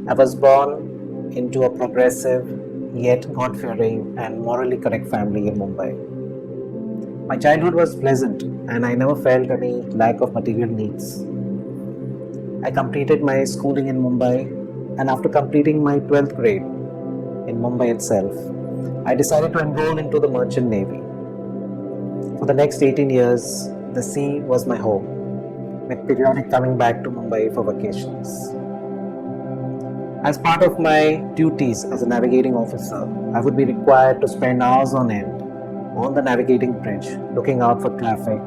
I was born into a progressive, yet God-fearing and morally correct family in Mumbai. My childhood was pleasant and I never felt any lack of material needs. I completed my schooling in Mumbai, and after completing my 12th grade in Mumbai itself, I decided to enroll into the Merchant Navy. For the next 18 years, the sea was my home, with periodic coming back to Mumbai for vacations. As part of my duties as a navigating officer, I would be required to spend hours on end on the navigating bridge, looking out for traffic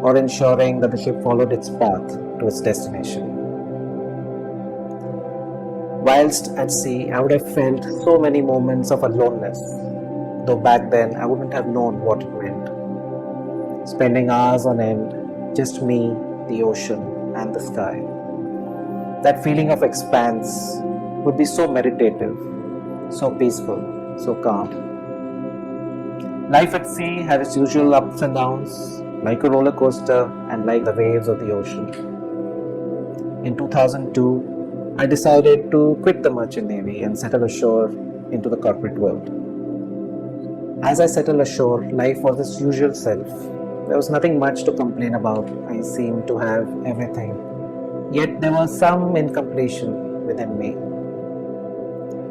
or ensuring that the ship followed its path to its destination. Whilst at sea, I would have felt so many moments of aloneness, though back then I wouldn't have known what it meant. Spending hours on end, just me, the ocean, and the sky. That feeling of expanse would be so meditative, so peaceful, so calm. Life at sea had its usual ups and downs, like a roller coaster and like the waves of the ocean. In 2002, I decided to quit the Merchant Navy and settle ashore into the corporate world. As I settled ashore, life was its usual self. There was nothing much to complain about. I seemed to have everything. Yet there was some incompletion within me.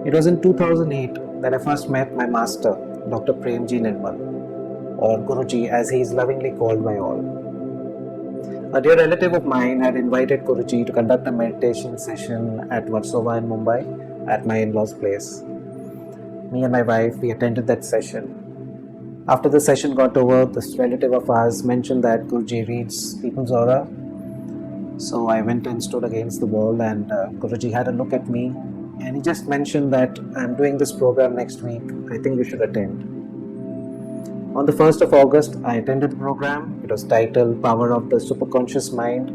It was in 2008 that I first met my master, Dr. Premji Nirmal, or Guruji as he is lovingly called by all. A dear relative of mine had invited Guruji to conduct a meditation session at Versova in Mumbai at my in-laws' place. Me and my wife, we attended that session. After the session got over, this relative of ours mentioned that Guruji reads people's aura. So I went and stood against the wall, and Guruji had a look at me, and he just mentioned that I'm doing this program next week. I think you should attend. On the 1st of August, I attended the program. It was titled Power of the Superconscious Mind,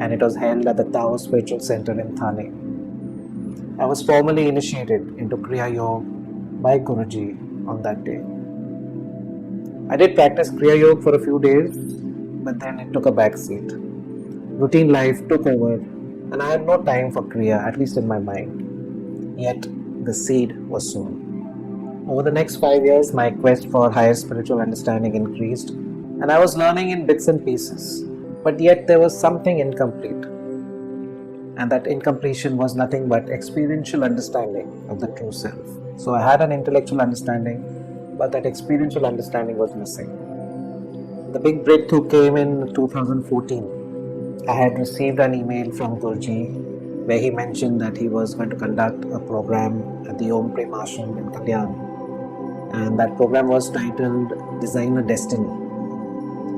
and it was held at the Tao Spiritual Center in Thane. I was formally initiated into Kriya Yoga by Guruji on that day. I did practice Kriya Yoga for a few days, but then it took a backseat. Routine life took over, and I had no time for Kriya, at least in my mind. Yet, the seed was sown. Over the next 5 years, my quest for higher spiritual understanding increased, and I was learning in bits and pieces. But yet, there was something incomplete. And that incompletion was nothing but experiential understanding of the true self. So I had an intellectual understanding, but that experiential understanding was missing. The big breakthrough came in 2014. I had received an email from Guruji where he mentioned that he was going to conduct a program at the Om Prem Ashram in Kalyan. And that program was titled Design a Destiny.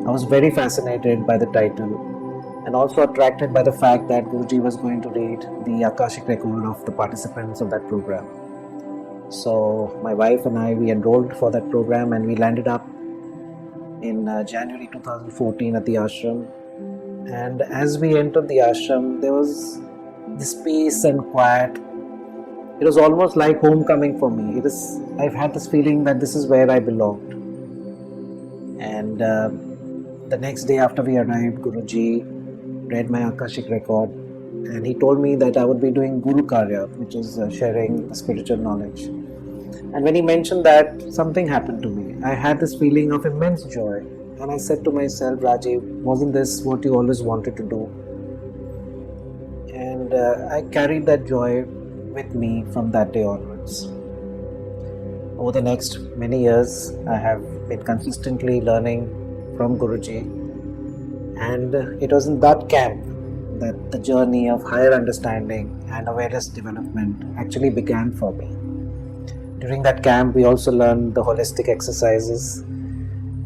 I was very fascinated by the title and also attracted by the fact that Guruji was going to read the Akashic record of the participants of that program. So my wife and I, we enrolled for that program, and we landed up in January 2014 at the ashram. And as we entered the ashram, there was this peace and quiet. It was almost like homecoming for me. I've had this feeling that this is where I belonged. And the next day after we arrived, Guruji read my Akashic record, and he told me that I would be doing Guru Karya, which is sharing spiritual knowledge. And when he mentioned that, something happened to me. I had this feeling of immense joy, and I said to myself, Rajiv, wasn't this what you always wanted to do? And I carried that joy with me from that day onwards. Over the next many years, I have been consistently learning from Guruji, and it was in that camp that the journey of higher understanding and awareness development actually began for me. During that camp, we also learned the holistic exercises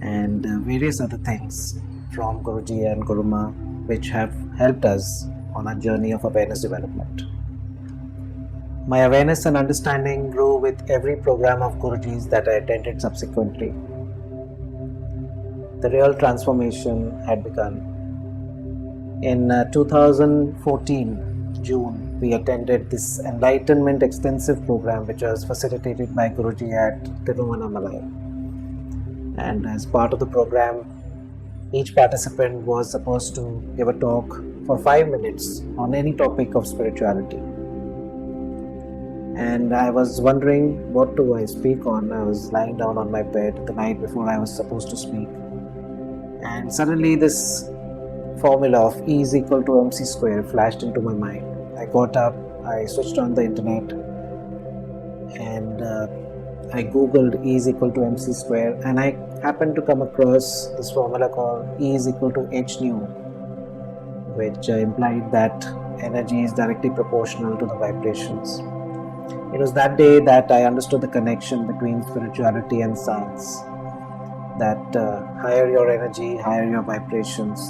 and various other things from Guruji and Guruma, which have helped us on our journey of awareness development. My awareness and understanding grew with every program of Guruji's that I attended subsequently. The real transformation had begun. In 2014, June, we attended this Enlightenment Extensive program, which was facilitated by Guruji at Tiruvannamalai. And as part of the program, each participant was supposed to give a talk for 5 minutes on any topic of spirituality. and I was wondering what do I speak on. I was lying down on my bed the night before I was supposed to speak, and suddenly this formula of E is equal to mc square flashed into my mind. I got up, I switched on the internet, and I googled E is equal to mc square, and I happened to come across this formula called E is equal to h nu, which implied that energy is directly proportional to the vibrations. It was that day that I understood the connection between spirituality and science, that higher your energy, higher your vibrations,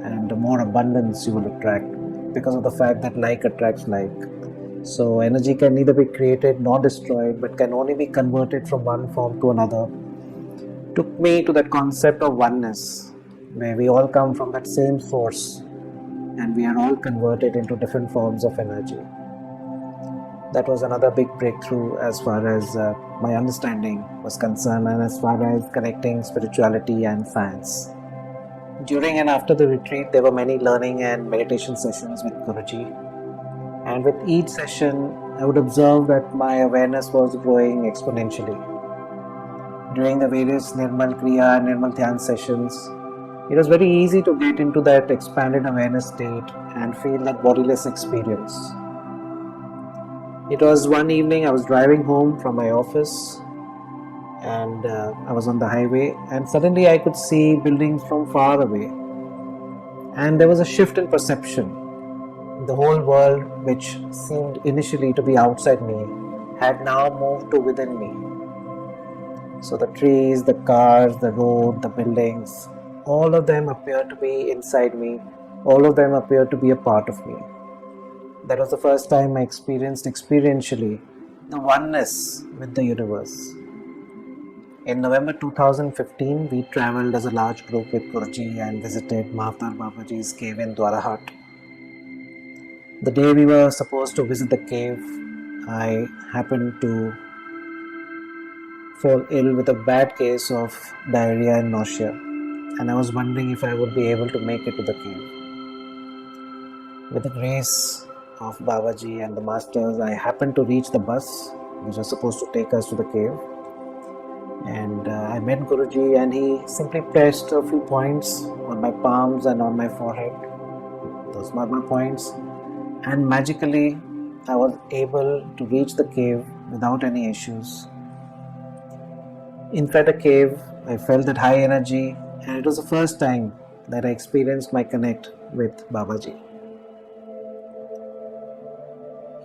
and the more abundance you will attract, because of the fact that like attracts like. So energy can neither be created nor destroyed, but can only be converted from one form to another. Took me to that concept of oneness, where we all come from that same source and we are all converted into different forms of energy. That was another big breakthrough as far as my understanding was concerned, and as far as connecting spirituality and science. During and after the retreat, there were many learning and meditation sessions with Guruji, and with each session, I would observe that my awareness was growing exponentially. During the various Nirmal Kriya and Nirmal Dhyan sessions, it was very easy to get into that expanded awareness state and feel that bodiless experience. It was one evening I was driving home from my office, and I was on the highway, and suddenly I could see buildings from far away, and there was a shift in perception. The whole world, which seemed initially to be outside me, had now moved to within me. So the trees, the cars, the road, the buildings, all of them appeared to be inside me. All of them appeared to be a part of me. That was the first time I experienced experientially the oneness with the universe. In November 2015, we travelled as a large group with Guruji and visited Mahavtar Babaji's cave in Dwarahat. The day we were supposed to visit the cave, I happened to fall ill with a bad case of diarrhea and nausea, and I was wondering if I would be able to make it to the cave. With the grace of Babaji and the masters, I happened to reach the bus which was supposed to take us to the cave, and I met Guruji, and he simply pressed a few points on my palms and on my forehead, those marble points, and magically I was able to reach the cave without any issues. Inside the cave, I felt that high energy, and it was the first time that I experienced my connect with Babaji.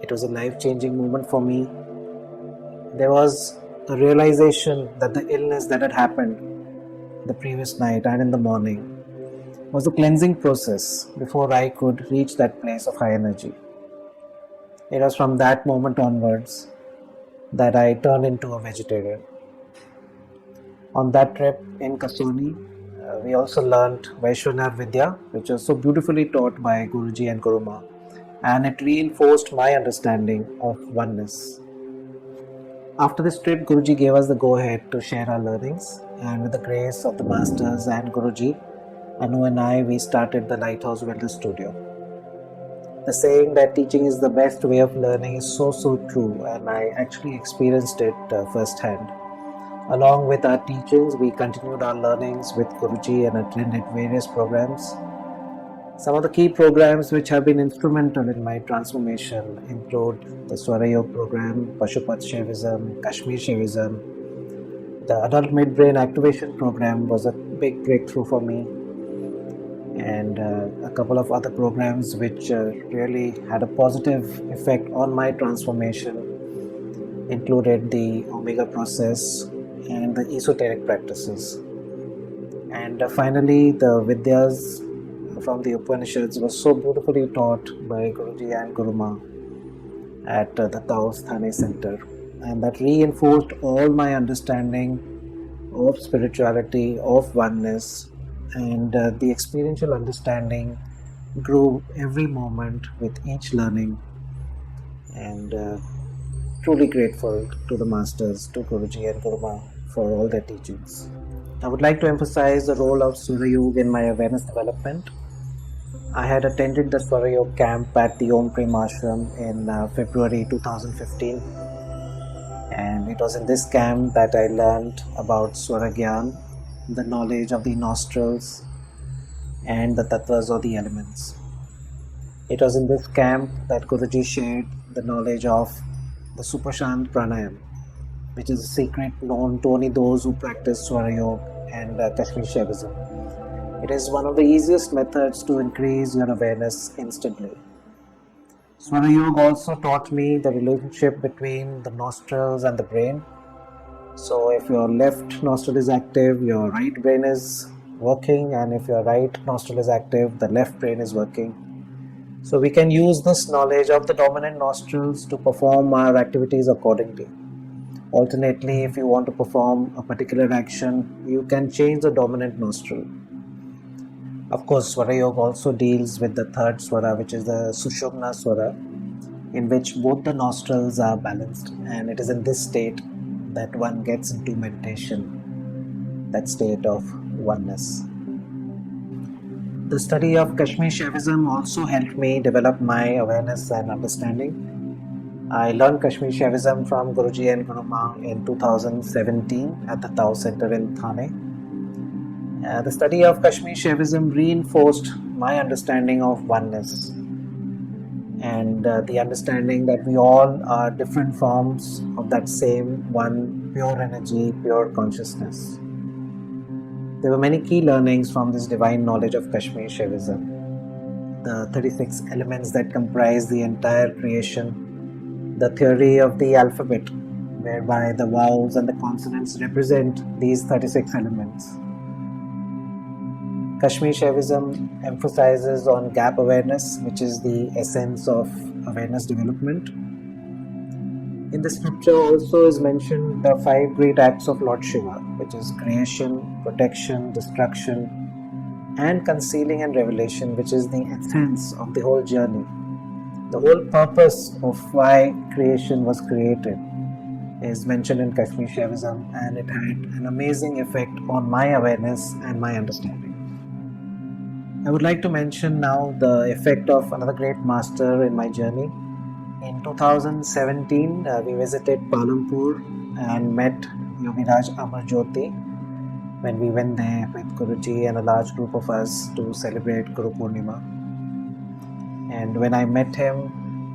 It was a life-changing moment for me. There was a realization that the illness that had happened the previous night and in the morning was a cleansing process before I could reach that place of high energy. It was from that moment onwards that I turned into a vegetarian. On that trip in Kasoni, we also learned Vaishnav Vidya, which was so beautifully taught by Guruji and Guruma, and it reinforced my understanding of oneness. After this trip, Guruji gave us the go-ahead to share our learnings, and with the grace of the Masters and Guruji, Anu and I, we started the Lighthouse Wellness Studio. The saying that teaching is the best way of learning is so true, and I actually experienced it firsthand. Along with our teachings, we continued our learnings with Guruji and attended various programs. Some of the key programs which have been instrumental in my transformation include the Swara Yoga program, Pashupat Shaivism, Kashmir Shaivism. The Adult Midbrain Activation program was a big breakthrough for me, and a couple of other programs which really had a positive effect on my transformation included the Omega process and the esoteric practices. And finally, the Vidyas from the Upanishads was so beautifully taught by Guruji and Guruma at the Taos Thane Center, and that reinforced all my understanding of spirituality, of oneness, and the experiential understanding grew every moment with each learning, and truly grateful to the Masters, to Guruji and Guruma for all their teachings. I would like to emphasize the role of Surya Yoga in my awareness development. I had attended the Swarayog camp at the Om Prem Ashram in February 2015, and it was in this camp that I learned about Swaragyan, the knowledge of the nostrils and the tattvas or the elements. It was in this camp that Guruji shared the knowledge of the Supashant Pranayam, which is a secret known to only those who practice Swarayog and Kashmir Shaivism. It is one of the easiest methods to increase your awareness instantly. Swarayog also taught me the relationship between the nostrils and the brain. So if your left nostril is active, your right brain is working, and if your right nostril is active, the left brain is working. So we can use this knowledge of the dominant nostrils to perform our activities accordingly. Alternately, if you want to perform a particular action, you can change the dominant nostril. Of course, Swara Yoga also deals with the third Swara, which is the Sushumna Swara, in which both the nostrils are balanced, and it is in this state that one gets into meditation, that state of oneness. The study of Kashmir Shaivism also helped me develop my awareness and understanding. I learned Kashmir Shaivism from Guruji and Guru Ma in 2017 at the Tao Center in Thane. The study of Kashmir Shaivism reinforced my understanding of oneness and the understanding that we all are different forms of that same one pure energy, pure consciousness. There were many key learnings from this divine knowledge of Kashmir Shaivism. The 36 elements that comprise the entire creation, the theory of the alphabet, whereby the vowels and the consonants represent these 36 elements. Kashmir Shaivism emphasizes on gap awareness, which is the essence of awareness development. In the scripture also is mentioned the 5 great acts of Lord Shiva, which is creation, protection, destruction, and concealing and revelation, which is the essence of the whole journey. The whole purpose of why creation was created is mentioned in Kashmir Shaivism, and it had an amazing effect on my awareness and my understanding. I would like to mention now the effect of another great master in my journey. In 2017, we visited Palampur and met Yogiraj Amarjyoti when we went there with Guruji and a large group of us to celebrate Guru Purnima. And when I met him,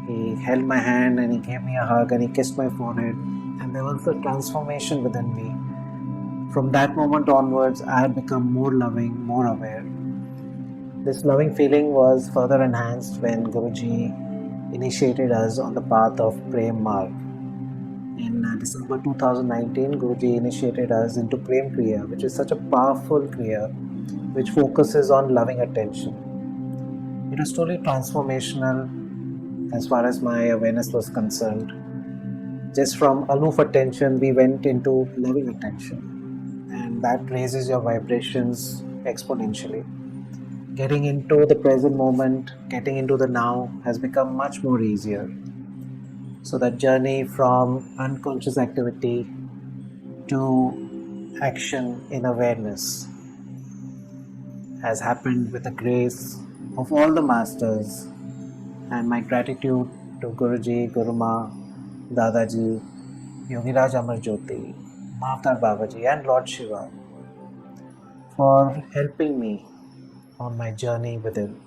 he held my hand and he gave me a hug and he kissed my forehead, and there was a transformation within me. From that moment onwards, I had become more loving, more aware. This loving feeling was further enhanced when Guruji initiated us on the path of Prem Marg. In December 2019, Guruji initiated us into Prem Kriya, which is such a powerful Kriya which focuses on loving attention. It was totally transformational as far as my awareness was concerned. Just from aloof attention, we went into loving attention, and that raises your vibrations exponentially. Getting into the present moment, getting into the now has become much more easier. So that journey from unconscious activity to action in awareness has happened with the grace of all the masters, and my gratitude to Guruji, Guruma, Dadaji, Yogiraj Amarjyoti, Mahavtar Babaji and Lord Shiva for helping me on my journey within.